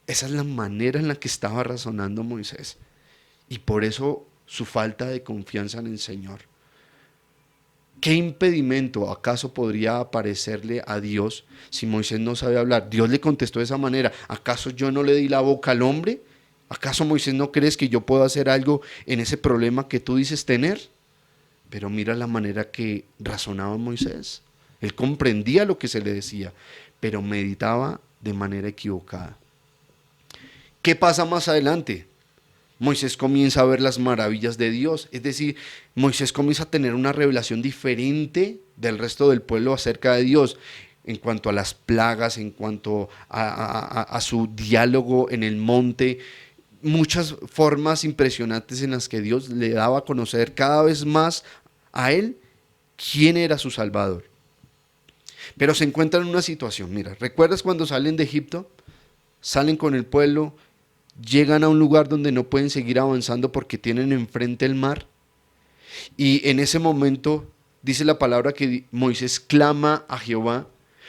Esa es la manera en la que estaba razonando Moisés. Y por eso su falta de confianza en el Señor. ¿Qué impedimento acaso podría aparecerle a Dios si Moisés no sabe hablar? Dios le contestó de esa manera: ¿acaso yo no le di la boca al hombre? ¿Acaso, Moisés, no crees que yo puedo hacer algo en ese problema que tú dices tener? Pero mira la manera que razonaba Moisés. Él comprendía lo que se le decía, pero meditaba de manera equivocada. ¿Qué pasa más adelante? Moisés comienza a ver las maravillas de Dios, es decir, Moisés comienza a tener una revelación diferente del resto del pueblo acerca de Dios, en cuanto a las plagas, en cuanto a su diálogo en el monte, muchas formas impresionantes en las que Dios le daba a conocer cada vez más a él quién era su Salvador. Pero se encuentran en una situación, mira, ¿recuerdas cuando salen de Egipto? Salen con el pueblo, llegan a un lugar donde no pueden seguir avanzando porque tienen enfrente el mar. Y en ese momento dice la palabra que Moisés clama a Jehová,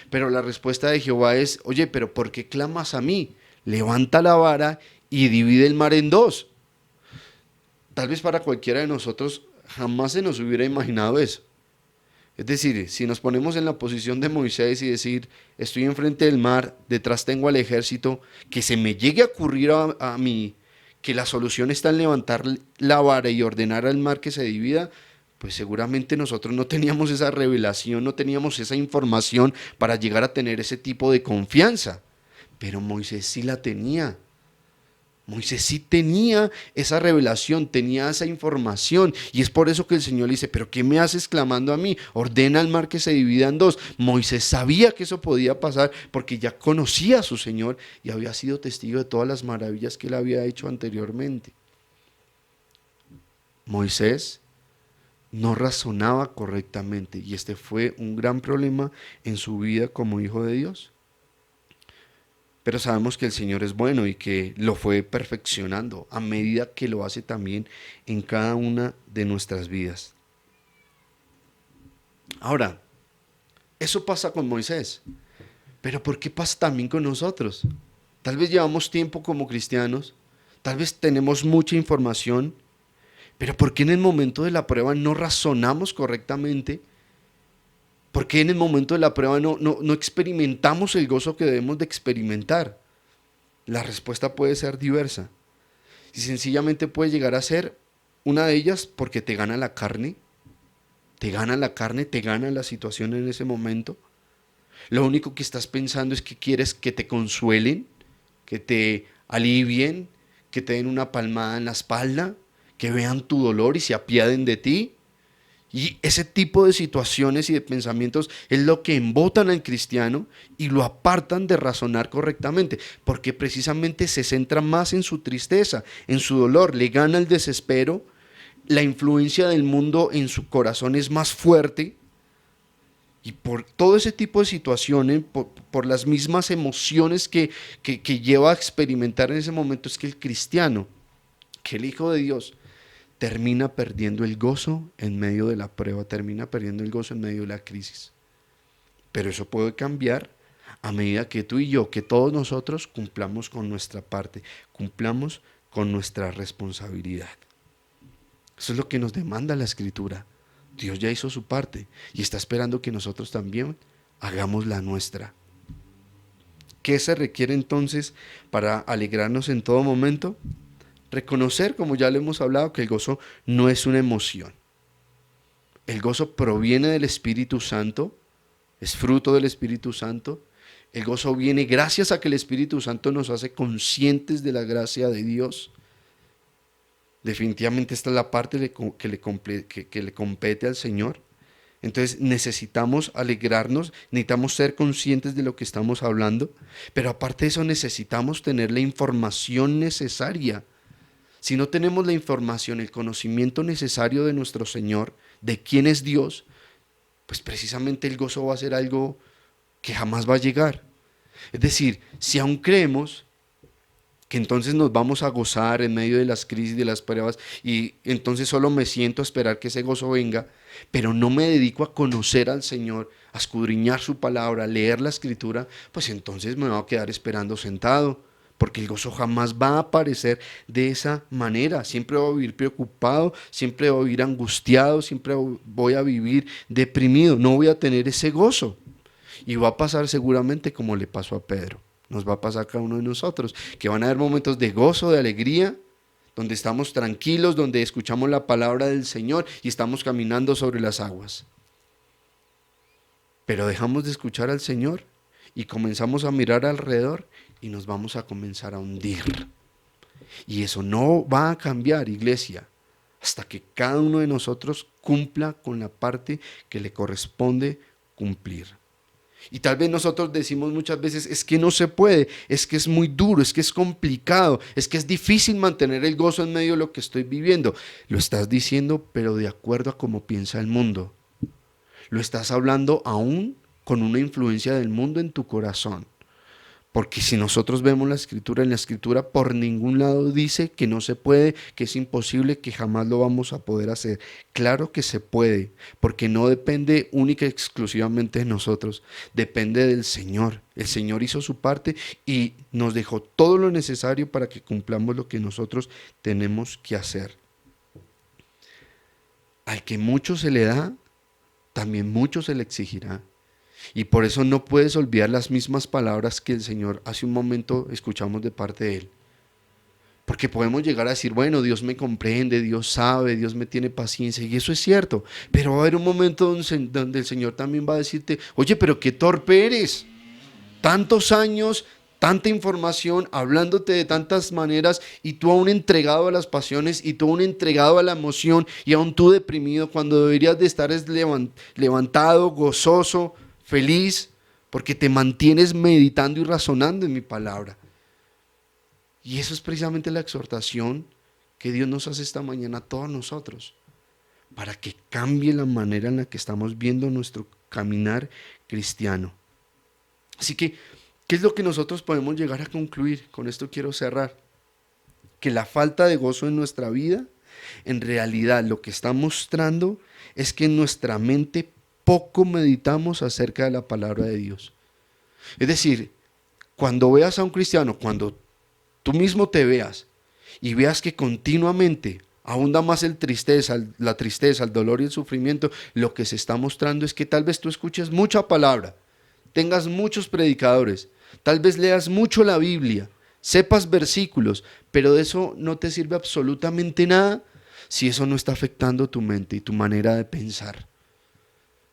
pero la respuesta de Jehová es: oye, pero ¿por qué clamas a mí? Levanta la vara y divide el mar en dos. Tal vez para cualquiera de nosotros jamás se nos hubiera imaginado eso. Es decir, si nos ponemos en la posición de Moisés y decir: estoy enfrente del mar, detrás tengo al ejército, que se me llegue a ocurrir a mí que la solución está en levantar la vara y ordenar al mar que se divida, pues seguramente nosotros no teníamos esa revelación, no teníamos esa información para llegar a tener ese tipo de confianza. Pero Moisés sí la tenía. Moisés sí tenía esa revelación, tenía esa información, y es por eso que el Señor le dice: pero ¿qué me haces clamando a mí? Ordena al mar que se divida en dos. Moisés sabía que eso podía pasar porque ya conocía a su Señor y había sido testigo de todas las maravillas que él había hecho anteriormente. Moisés no razonaba correctamente, y este fue un gran problema en su vida como hijo de Dios. Pero sabemos que el Señor es bueno y que lo fue perfeccionando a medida que lo hace también en cada una de nuestras vidas. Ahora, eso pasa con Moisés, pero ¿por qué pasa también con nosotros? Tal vez llevamos tiempo como cristianos, tal vez tenemos mucha información, pero ¿por qué en el momento de la prueba no razonamos correctamente? ¿Por qué en el momento de la prueba no experimentamos el gozo que debemos de experimentar? La respuesta puede ser diversa. Y sencillamente puede llegar a ser una de ellas porque te gana la carne, te gana la situación en ese momento. Lo único que estás pensando es que quieres que te consuelen, que te alivien, que te den una palmada en la espalda, que vean tu dolor y se apiaden de ti. Y ese tipo de situaciones y de pensamientos es lo que embotan al cristiano y lo apartan de razonar correctamente, porque precisamente se centra más en su tristeza, en su dolor, le gana el desespero, la influencia del mundo en su corazón es más fuerte, y por todo ese tipo de situaciones, por las mismas emociones que lleva a experimentar en ese momento, es que el cristiano, que el Hijo de Dios, termina perdiendo el gozo en medio de la prueba, termina perdiendo el gozo en medio de la crisis. Pero eso puede cambiar a medida que tú y yo, que todos nosotros cumplamos con nuestra parte, cumplamos con nuestra responsabilidad. Eso es lo que nos demanda la Escritura. Dios ya hizo su parte y está esperando que nosotros también hagamos la nuestra. ¿Qué se requiere entonces para alegrarnos en todo momento? Reconocer, como ya lo hemos hablado, que el gozo no es una emoción. El gozo proviene del Espíritu Santo es fruto del Espíritu Santo. El gozo viene gracias a que el Espíritu Santo nos hace conscientes de la gracia de Dios. Definitivamente esta es la parte que le compete al Señor. Entonces necesitamos alegrarnos, necesitamos ser conscientes de lo que estamos hablando, pero aparte de eso necesitamos tener la información necesaria. Si no tenemos la información, el conocimiento necesario de nuestro Señor, de quién es Dios, pues precisamente el gozo va a ser algo que jamás va a llegar. Es decir, si aún creemos que entonces nos vamos a gozar en medio de las crisis, de las pruebas, y entonces solo me siento a esperar que ese gozo venga, pero no me dedico a conocer al Señor, a escudriñar su palabra, a leer la Escritura, pues entonces me voy a quedar esperando sentado, porque el gozo jamás va a aparecer de esa manera. Siempre voy a vivir preocupado, siempre voy a vivir angustiado, siempre voy a vivir deprimido, no voy a tener ese gozo. Y va a pasar seguramente como le pasó a Pedro. Nos va a pasar a cada uno de nosotros, que van a haber momentos de gozo, de alegría, donde estamos tranquilos, donde escuchamos la palabra del Señor y estamos caminando sobre las aguas. Pero dejamos de escuchar al Señor y comenzamos a mirar alrededor y nos vamos a comenzar a hundir. Y eso no va a cambiar, iglesia, hasta que cada uno de nosotros cumpla con la parte que le corresponde cumplir. Y tal vez nosotros decimos muchas veces, es que no se puede, es que es muy duro, es que es complicado, es que es difícil mantener el gozo en medio de lo que estoy viviendo. Lo estás diciendo, pero de acuerdo a cómo piensa el mundo. Lo estás hablando aún con una influencia del mundo en tu corazón. Porque si nosotros vemos en la escritura por ningún lado dice que no se puede, que es imposible, que jamás lo vamos a poder hacer. Claro que se puede, porque no depende única y exclusivamente de nosotros, depende del Señor. El Señor hizo su parte y nos dejó todo lo necesario para que cumplamos lo que nosotros tenemos que hacer. Al que mucho se le da, también mucho se le exigirá. Y por eso no puedes olvidar las mismas palabras que el Señor hace un momento escuchamos de parte de Él. Porque podemos llegar a decir, bueno, Dios me comprende, Dios sabe, Dios me tiene paciencia, y eso es cierto. Pero va a haber un momento donde el Señor también va a decirte, oye, pero qué torpe eres. Tantos años, tanta información, hablándote de tantas maneras, y tú aún entregado a las pasiones, y tú aún entregado a la emoción, y aún tú deprimido, cuando deberías de estar levantado, gozoso, feliz, porque te mantienes meditando y razonando en mi palabra. Y eso es precisamente la exhortación que Dios nos hace esta mañana a todos nosotros, para que cambie la manera en la que estamos viendo nuestro caminar cristiano. Así que, ¿qué es lo que nosotros podemos llegar a concluir? Con esto quiero cerrar. Que la falta de gozo en nuestra vida, en realidad lo que está mostrando es que en nuestra mente poco meditamos acerca de la palabra de Dios. Es decir, cuando veas a un cristiano, cuando tú mismo te veas y veas que continuamente abunda más la tristeza, el dolor y el sufrimiento, lo que se está mostrando es que tal vez tú escuches mucha palabra, tengas muchos predicadores, tal vez leas mucho la Biblia, sepas versículos, pero de eso no te sirve absolutamente nada si eso no está afectando tu mente y tu manera de pensar.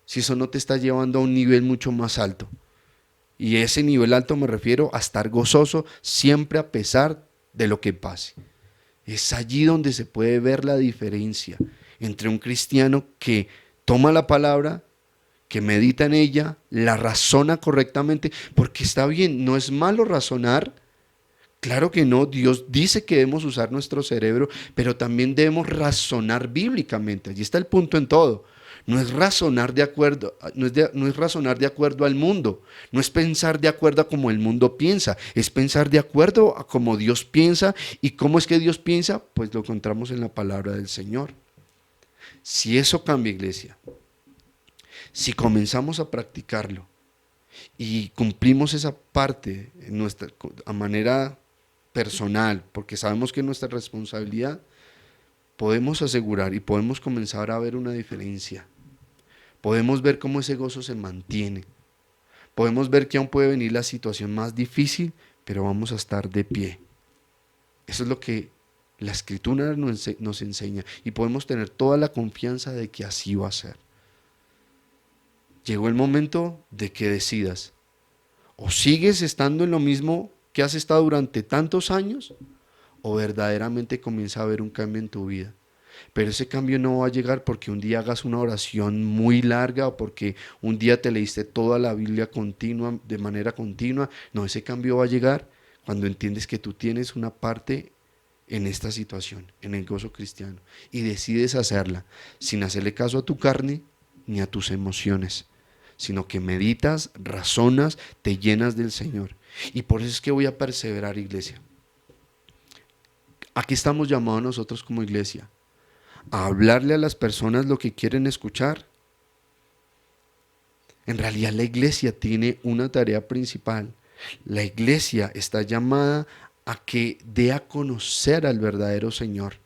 Si eso no te está llevando a un nivel mucho más alto. Y ese nivel alto me refiero a estar gozoso siempre a pesar de lo que pase. Es allí donde se puede ver la diferencia entre un cristiano que toma la palabra, que medita en ella, la razona correctamente, porque está bien, no es malo razonar. Claro que no, Dios dice que debemos usar nuestro cerebro, pero también debemos razonar bíblicamente. Allí está el punto en todo. No es razonar de acuerdo, no es razonar de acuerdo al mundo, no es pensar de acuerdo a como el mundo piensa, es pensar de acuerdo a como Dios piensa. ¿Y cómo es que Dios piensa? Pues lo encontramos en la palabra del Señor. Si eso cambia, iglesia, si comenzamos a practicarlo y cumplimos esa parte a manera personal, porque sabemos que es nuestra responsabilidad, podemos asegurar y podemos comenzar a ver una diferencia. Podemos ver cómo ese gozo se mantiene. Podemos ver que aún puede venir la situación más difícil, pero vamos a estar de pie. Eso es lo que la Escritura nos enseña y podemos tener toda la confianza de que así va a ser. llegó el momento de que decidas. O sigues estando en lo mismo que has estado durante tantos años, o verdaderamente comienza a haber un cambio en tu vida. Pero ese cambio no va a llegar porque un día hagas una oración muy larga o porque un día te leíste toda la Biblia continua, de manera continua. No, ese cambio va a llegar cuando entiendes que tú tienes una parte en esta situación, en el gozo cristiano, y decides hacerla sin hacerle caso a tu carne ni a tus emociones, sino que meditas, razonas, te llenas del Señor. Y por eso es que voy a perseverar, iglesia. Aquí estamos llamados nosotros como iglesia a hablarle a las personas lo que quieren escuchar. En realidad la iglesia tiene una tarea principal. La iglesia está llamada a que dé a conocer al verdadero Señor.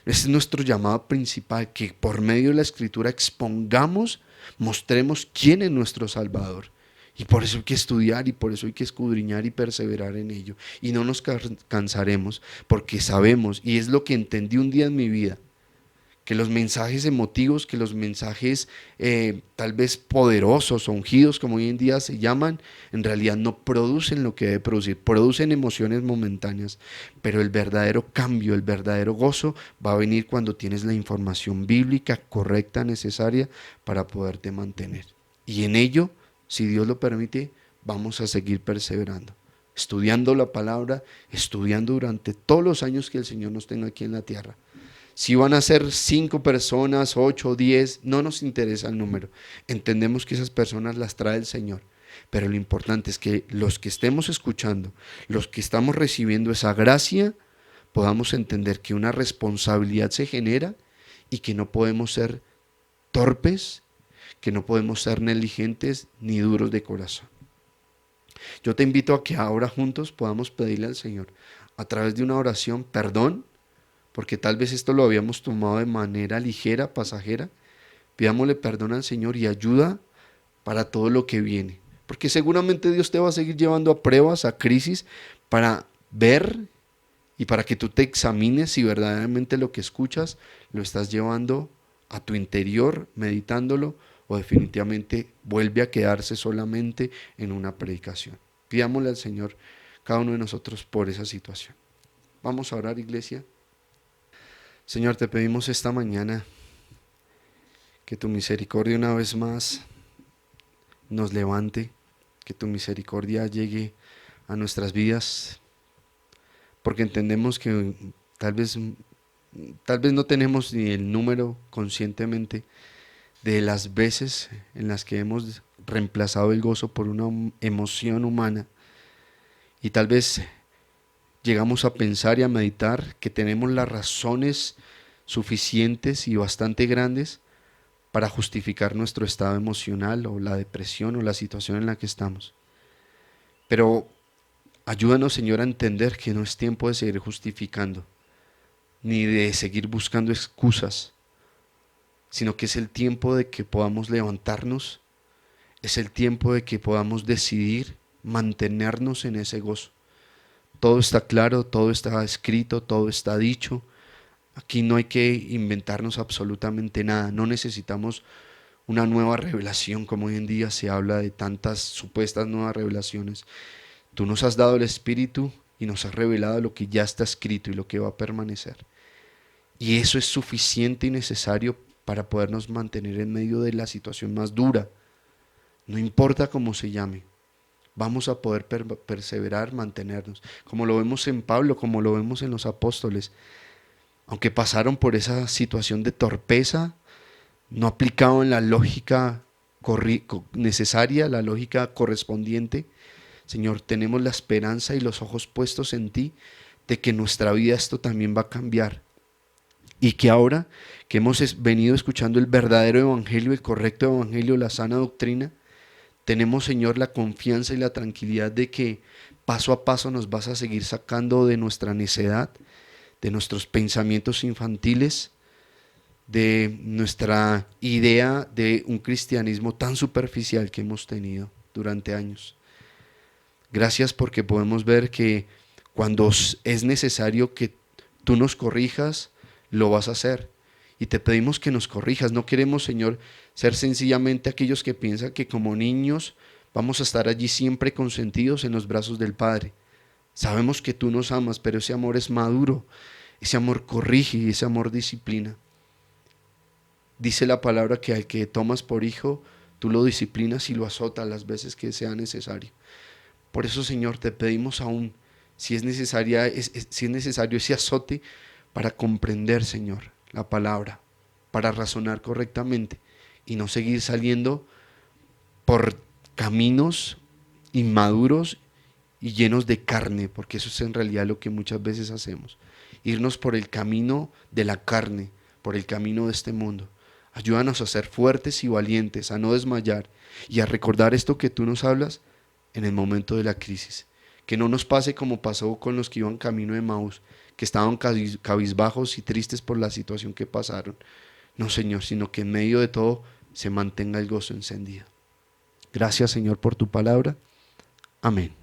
Ese es nuestro llamado principal, que por medio de la Escritura expongamos, mostremos quién es nuestro Salvador. Y por eso hay que estudiar y por eso hay que escudriñar y perseverar en ello. Y no nos cansaremos porque sabemos, y es lo que entendí un día en mi vida, que los mensajes emotivos, que los mensajes tal vez poderosos o ungidos, como hoy en día se llaman, en realidad no producen lo que debe producir, producen emociones momentáneas, pero el verdadero cambio, el verdadero gozo va a venir cuando tienes la información bíblica correcta, necesaria para poderte mantener. Y en ello, si Dios lo permite, vamos a seguir perseverando, estudiando la palabra, estudiando durante todos los años que el Señor nos tenga aquí en la tierra. Si van a ser 5 personas, 8 o 10, no nos interesa el número. Entendemos que esas personas las trae el Señor. Pero lo importante es que los que estemos escuchando, los que estamos recibiendo esa gracia, podamos entender que una responsabilidad se genera y que no podemos ser torpes, que no podemos ser negligentes ni duros de corazón. Yo te invito a que ahora juntos podamos pedirle al Señor, a través de una oración, perdón, porque tal vez esto lo habíamos tomado de manera ligera, pasajera. Pidámosle perdón al Señor y ayuda para todo lo que viene, porque seguramente Dios te va a seguir llevando a pruebas, a crisis, para ver y para que tú te examines si verdaderamente lo que escuchas lo estás llevando a tu interior, meditándolo, o definitivamente vuelve a quedarse solamente en una predicación. Pidámosle al Señor, cada uno de nosotros, por esa situación. Vamos a orar, iglesia. Señor, te pedimos esta mañana que tu misericordia una vez más nos levante, que tu misericordia llegue a nuestras vidas, porque entendemos que tal vez no tenemos ni el número conscientemente de las veces en las que hemos reemplazado el gozo por una emoción humana, y tal vez llegamos a pensar y a meditar que tenemos las razones suficientes y bastante grandes para justificar nuestro estado emocional o la depresión o la situación en la que estamos. Pero ayúdanos, Señor, a entender que no es tiempo de seguir justificando, ni de seguir buscando excusas, sino que es el tiempo de que podamos levantarnos, es el tiempo de que podamos decidir mantenernos en ese gozo. Todo está claro, todo está escrito, todo está dicho. Aquí no hay que inventarnos absolutamente nada. No necesitamos una nueva revelación, como hoy en día se habla de tantas supuestas nuevas revelaciones. Tú nos has dado el Espíritu y nos has revelado lo que ya está escrito y lo que va a permanecer. Y eso es suficiente y necesario para podernos mantener en medio de la situación más dura. No importa cómo se llame. Vamos a poder perseverar, mantenernos, como lo vemos en Pablo, como lo vemos en los apóstoles. Aunque pasaron por esa situación de torpeza, no aplicaban la lógica necesaria, la lógica correspondiente. Señor, tenemos la esperanza y los ojos puestos en ti, de que en nuestra vida esto también va a cambiar. Y que ahora que hemos venido escuchando el verdadero evangelio, el correcto evangelio, la sana doctrina, tenemos, Señor, la confianza y la tranquilidad de que paso a paso nos vas a seguir sacando de nuestra necedad, de nuestros pensamientos infantiles, de nuestra idea de un cristianismo tan superficial que hemos tenido durante años. Gracias porque podemos ver que cuando es necesario que tú nos corrijas, lo vas a hacer. y te pedimos que nos corrijas. No queremos, Señor, ser sencillamente aquellos que piensan que como niños vamos a estar allí siempre consentidos en los brazos del Padre. Sabemos que tú nos amas, pero ese amor es maduro, ese amor corrige y ese amor disciplina. Dice la palabra que al que tomas por hijo, tú lo disciplinas y lo azotas las veces que sea necesario. Por eso, Señor, te pedimos aún, si es necesario ese azote para comprender, Señor, la palabra, para razonar correctamente y no seguir saliendo por caminos inmaduros y llenos de carne, porque eso es en realidad lo que muchas veces hacemos. Irnos por el camino de la carne, por el camino de este mundo. Ayúdanos a ser fuertes y valientes, a no desmayar y a recordar esto que tú nos hablas en el momento de la crisis. Que no nos pase como pasó con los que iban camino de Emaús, que estaban cabizbajos y tristes por la situación que pasaron. No, Señor, sino que en medio de todo se mantenga el gozo encendido. Gracias, Señor, por tu palabra. Amén.